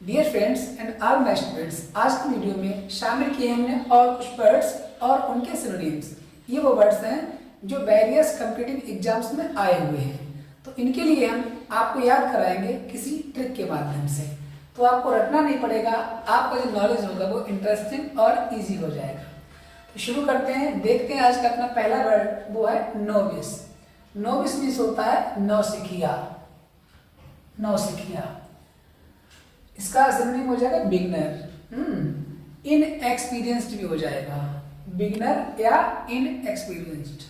Dear friends and all my students, आज की video में शामिल किए हमने और कुछ वर्ड्स और उनके सिनोनिम्स। ये वो वर्ड्स हैं जो वेरियस कॉम्पिटिटिव एग्जाम्स में आए हुए हैं, तो इनके लिए हम आपको याद कराएंगे किसी ट्रिक के माध्यम से। तो आपको रटना नहीं पड़ेगा, आपका जो नॉलेज होगा वो इंटरेस्टिंग और ईजी हो जाएगा। तो शुरू करते हैं, देखते हैं आज का अपना पहला वर्ड, वो है नोविस। नोविस मीन्स होता है नौसिखिया। नौसिखिया इसका सिनोनिम हो जाएगा बिगनर। इनएक्सपीरियंस्ड भी हो जाएगा, बिगनर या इनएक्सपीरियंस्ड।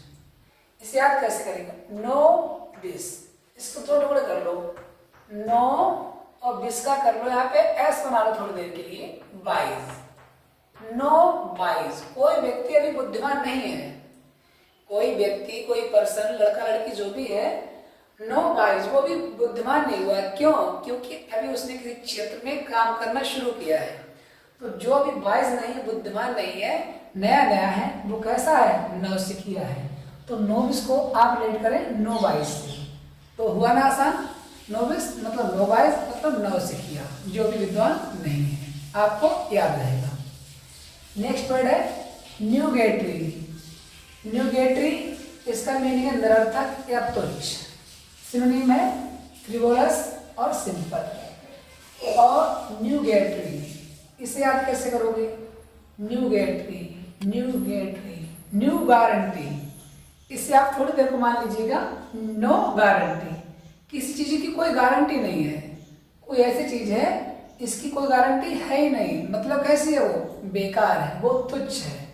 इसे याद कैसे करेंगे? नो बिस, इसको थोड़े टुकड़े कर लो, नो और बिस का कर लो, यहाँ पे एस बना लो थोड़ी देर के लिए, वाइज। नो वाइज, कोई व्यक्ति अभी बुद्धिमान नहीं है, कोई व्यक्ति, कोई पर्सन, लड़का लड़की जो भी है, नो वाइज, वो भी बुद्धिमान नहीं हुआ। क्यों? क्योंकि अभी उसने किसी क्षेत्र में काम करना शुरू किया है। तो जो अभी वाइज नहीं है, बुद्धिमान नहीं है, नया नया है, वो कैसा है? नौसिखिया है। तो नोविस को आप लेट करें नो वाइज से, तो हुआ ना आसान। नोविस मतलब नो वाइज मतलब नौसिखिया, जो भी विद्वान नहीं है, आपको याद रहेगा। नेक्स्ट वर्ड है न्यूगेटरी। न्यूगेटरी, इसका मीनिंग है निरर्थक या तुच्छ। सिनोनिम है फ्रिवोलस और सिंपल। और न्यूगेटरी, इसे याद कैसे करोगे? न्यूगेटरी, न्यूगेटरी, न्यू गारंटी। इसे आप थोड़ी देर को मान लीजिएगा, नो गारंटी, किसी चीज की कोई गारंटी नहीं है। कोई ऐसी चीज है इसकी कोई गारंटी है ही नहीं, मतलब कैसी है? वो बेकार है, वो तुच्छ है।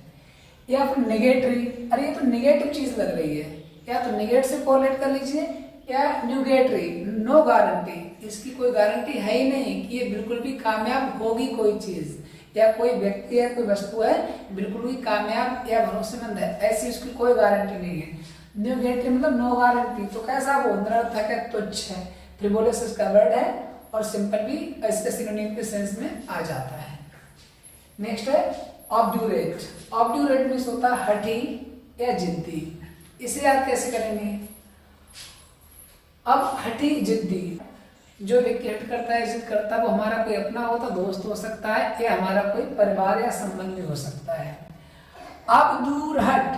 या फिर निगेटरी, अरे ये तो निगेटिव चीज लग रही है, या तो निगेट से कोरिलेट कर लीजिए, या न्यूगेटरी, नो गारंटी, इसकी कोई गारंटी है ही नहीं कि ये बिल्कुल भी कामयाब होगी कोई चीज, या कोई व्यक्ति है, कोई वस्तु है बिल्कुल भी कामयाब या भरोसेमंद है, ऐसी उसकी कोई गारंटी नहीं है। न्यूगेटरी मतलब नो गारंटी, तो कैसा? वो निरर्थक है, तुच्छ है। फ्रिवोलस इसका वर्ड है, और सिंपल भी इसके सिनोनिम के सेंस में आ जाता है। नेक्स्ट है ऑब्ड्यूरेट। ऑब्ड्यूरेट मीन्स होता है हठी या जिद्दी। इसे याद कैसे करेंगे? अब हठी जिद्दी, जो व्यक्ति हट करता है, जिद करता है, वो हमारा कोई अपना होता, दोस्त हो सकता है, या हमारा कोई परिवार या संबंधी हो सकता है। अब दूर हट,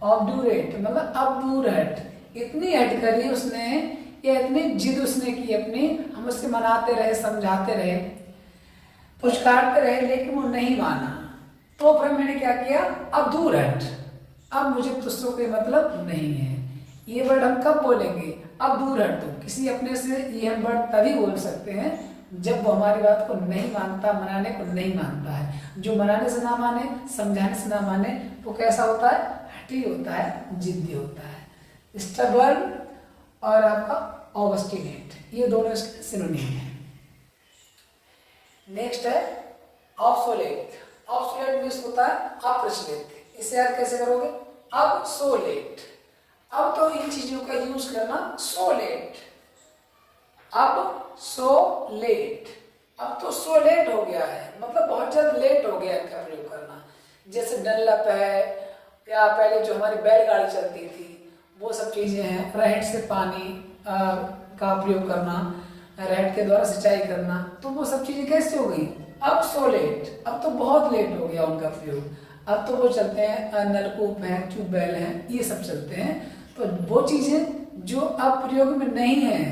ऑब्ड्यूरेट मतलब अब दूर हट, इतनी हट करी उसने, या इतनी जिद उसने की अपनी, हम उससे मनाते रहे, समझाते रहे, पुचकारते रहे, लेकिन वो नहीं माना। तो फिर मैंने क्या किया? अब दूर हट, अब मुझे तुझसे कोई मतलब नहीं है। ये वर्ड हम कब बोलेंगे? अब दूर हट। तो किसी अपने से ये हम वर्ड तभी बोल सकते हैं जब वो हमारी बात को नहीं मानता, मनाने को नहीं मानता है। जो मनाने से ना माने, समझाने से ना माने, वो कैसा होता है? हठी होता है, जिद्दी होता है। स्टबर्न और आपका ऑब्स्टिनेट, ये दोनों इसके सिनोनिम हैं। नेक्स्ट है ऑब्सोलेट। ऑब्सोलेट मीन्स होता है अप्रचलित। इसे याद कैसे करोगे? अब सो लेट, अब तो इन चीजों का यूज करना, सो लेट, अब सो लेट, अब तो सो लेट हो गया है, मतलब बहुत ज्यादा लेट हो गया इनका प्रयोग करना। जैसे डनलप है, या पहले जो हमारी बैलगाड़ी चलती थी, वो सब चीजें हैं। रहट से पानी का प्रयोग करना, रहट के द्वारा सिंचाई करना, तो वो सब चीजें कैसे हो गई? अब सो लेट, अब तो बहुत लेट हो गया उनका प्रयोग। अब तो वो चलते हैं, नलकूप है, ट्यूबवेल है, ये सब चलते हैं। तो वो चीजें जो अब प्रयोग में नहीं है,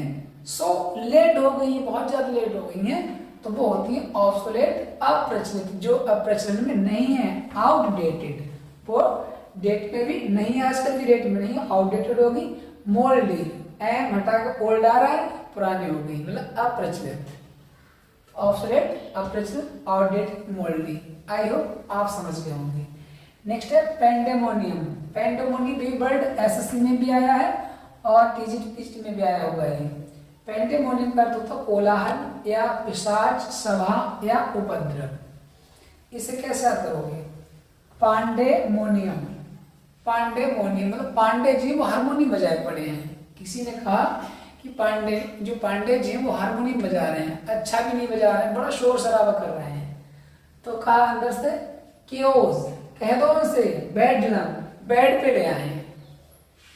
सो लेट हो गई है, बहुत ज्यादा लेट हो गई हैं, तो वो होती है ऑब्सोलेट, अप्रचलित, जो अब प्रचलन में नहीं है, आउटडेटेड। वो डेट पे भी नहीं है, आजकल की डेट में नहीं है, आउटडेटेड होगी। मोल्डी, एम हटाकर ओल्ड आ रहा है, पुरानी हो गई, मतलब अप्रचलित। ऑब्सोलेट, अप्रचलित, आउटडेटेड, मोल्डी। आई होप आप समझ गए होंगे। नेक्स्ट है पेंडेमोनियम। पेंडेमोनियम भी वर्ड एसएससी में भी आया है और टीजीटी में भी आया हुआ है। पेंडेमोनियम का अर्थ होता है कोलाहल या पिशाच सभा या उपद्रव। इसे कैसे याद करोगे? पांडेमोनियम, पांडेमोनियम मतलब पांडे जी वो हारमोनियम बजाए पड़े हैं। किसी ने कहा कि पांडे, जो पांडे जी वो हारमोनियम बजा रहे हैं, अच्छा भी नहीं बजा रहे हैं, बड़ा शोर शराबा कर रहे हैं। तो कहा अंदर से केओस, कह दो उनसे बेडरूम, बेड पे ले आए,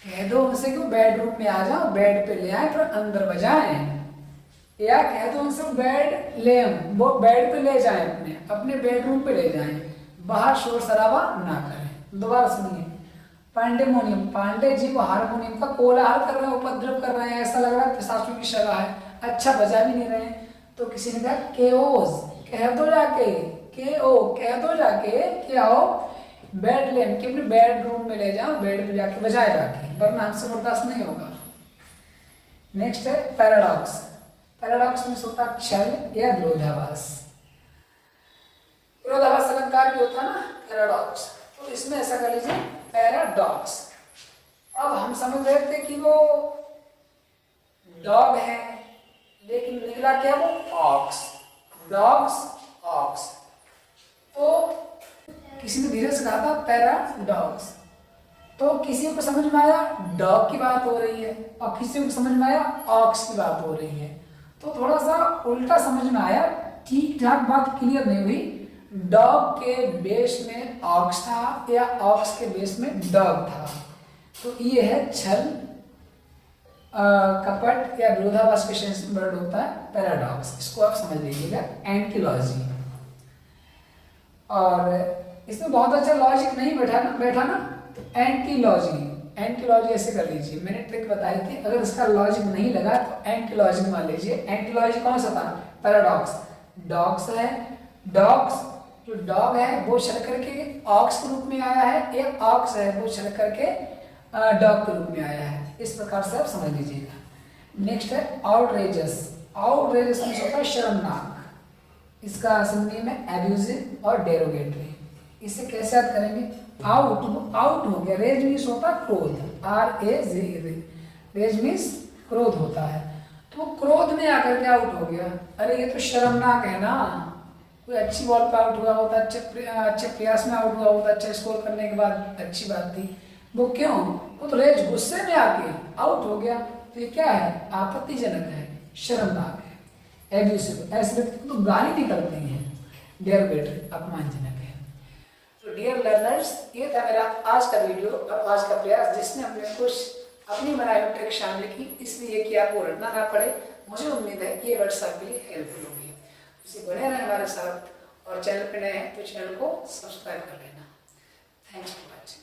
कह दो उनसे कि बेडरूम में आ जाओ, बेड पे ले आए, फिर अंदर बजाएं। या कह दो उनसे बेड लेम, वो बेड पे ले जाएं, अपने बेडरूम पे ले जाएं, बाहर शोर शराबा ना करें। दोबारा सुनिए, पांडेमोनियम, पांडे जी वो हारमोनियम का कोलाहल कर रहे हैं, उपद्रव कर रहे हैं, ऐसा लग रहा है पिशाचों की शरह है, अच्छा बजा भी नहीं रहे हैं। तो किसी ने कहा केओस, कह दो जाके, कह दो जाके क्या हो, बेड लेम कि अपने बेडरूम में ले जाओ, बेड पे जाके बजाए जाके, वरना हमसे बर्दाश्त नहीं होगा। नेक्स्ट है पैराडॉक्स। पैराडॉक्स में होता है छल या विरोधाभास। विरोधाभास अलंकार भी होता है ना, पैराडॉक्स, तो इसमें ऐसा कर लीजिए पैराडॉक्स। अब हम समझ रहे थे कि वो डॉग है, लेकिन निकला क्या, वो ऑक्स, डॉग्स ऑक्स। तो किसी ने धीरे से कहा था पैराडॉक्स, तो किसी को समझ में आया डॉग की बात हो रही है और किसी को समझ में आया ऑक्स की बात हो रही है, तो थोड़ा सा उल्टा समझ में आया, ठीक ठाक बात क्लियर नहीं हुई। डॉग के बेस में ऑक्स था या ऑक्स के बेस में डॉग था, तो ये है छल, कपट या विरोधाभास के सेंस में वर्ड होता है पैराडॉक्स। इसको आप समझ लीजिएगा, एंटीलॉजी। और इसमें बहुत अच्छा लॉजिक नहीं बैठा ना, तो एंटीलॉजी, एंटीलॉजी ऐसे कर लीजिए, मैंने ट्रिक बताई थी, अगर इसका लॉजिक नहीं लगा तो एंटीलॉजी मान लीजिए। एंटीलॉजी कौन सा था, पैराडॉक्स, डॉग्स है, डॉग्स जो डॉग है वो चल करके ऑक्स के रूप में आया है, एक ऑक्स है वो चल करके डॉग के रूप में आया है, इस प्रकार से आप समझ लीजिएगा। नेक्स्ट है आउटरेजस। आउटरेजस में होता है शर्मनाक, इसका सिनोनिम है एब्यूजिव और डेरोगेटरी। इसे कैसे याद करेंगे, आउट, आउट हो गया, रेज मीन्स होता है क्रोध, RAZ, रेज मीन्स क्रोध होता है, तो क्रोध में आकर के आउट हो गया, अरे ये तो शर्मनाक है ना, कोई अच्छी बॉल पे आउट हुआ होता, अच्छे प्रयास में आउट हुआ होता, अच्छा स्कोर करने के बाद अच्छी बात थी, वो क्यों, वो तो रेज गुस्से में आके आउट हो गया, तो ये क्या है, आपत्तिजनक है, शर्मनाक है, एब्यूसिव, ऐसे व्यक्ति को तो गाली निकलती है, डेरोगेटरी अपमानजनक है। तो डियर लर्नर्स, ये था मेरा आज का वीडियो और आज का प्रयास, जिसमें हमने कुछ अपनी बनाई हुई ट्रिक शामिल की, इसलिए कि आपको रटना ना पड़े। मुझे उम्मीद है कि ये वर्ड्स आपके लिए हेल्पफुल होंगे। इसे बने रहें हमारे साथ, और चैनल पे नए हैं तो चैनल को सब्सक्राइब कर लेना। Thanks for watching.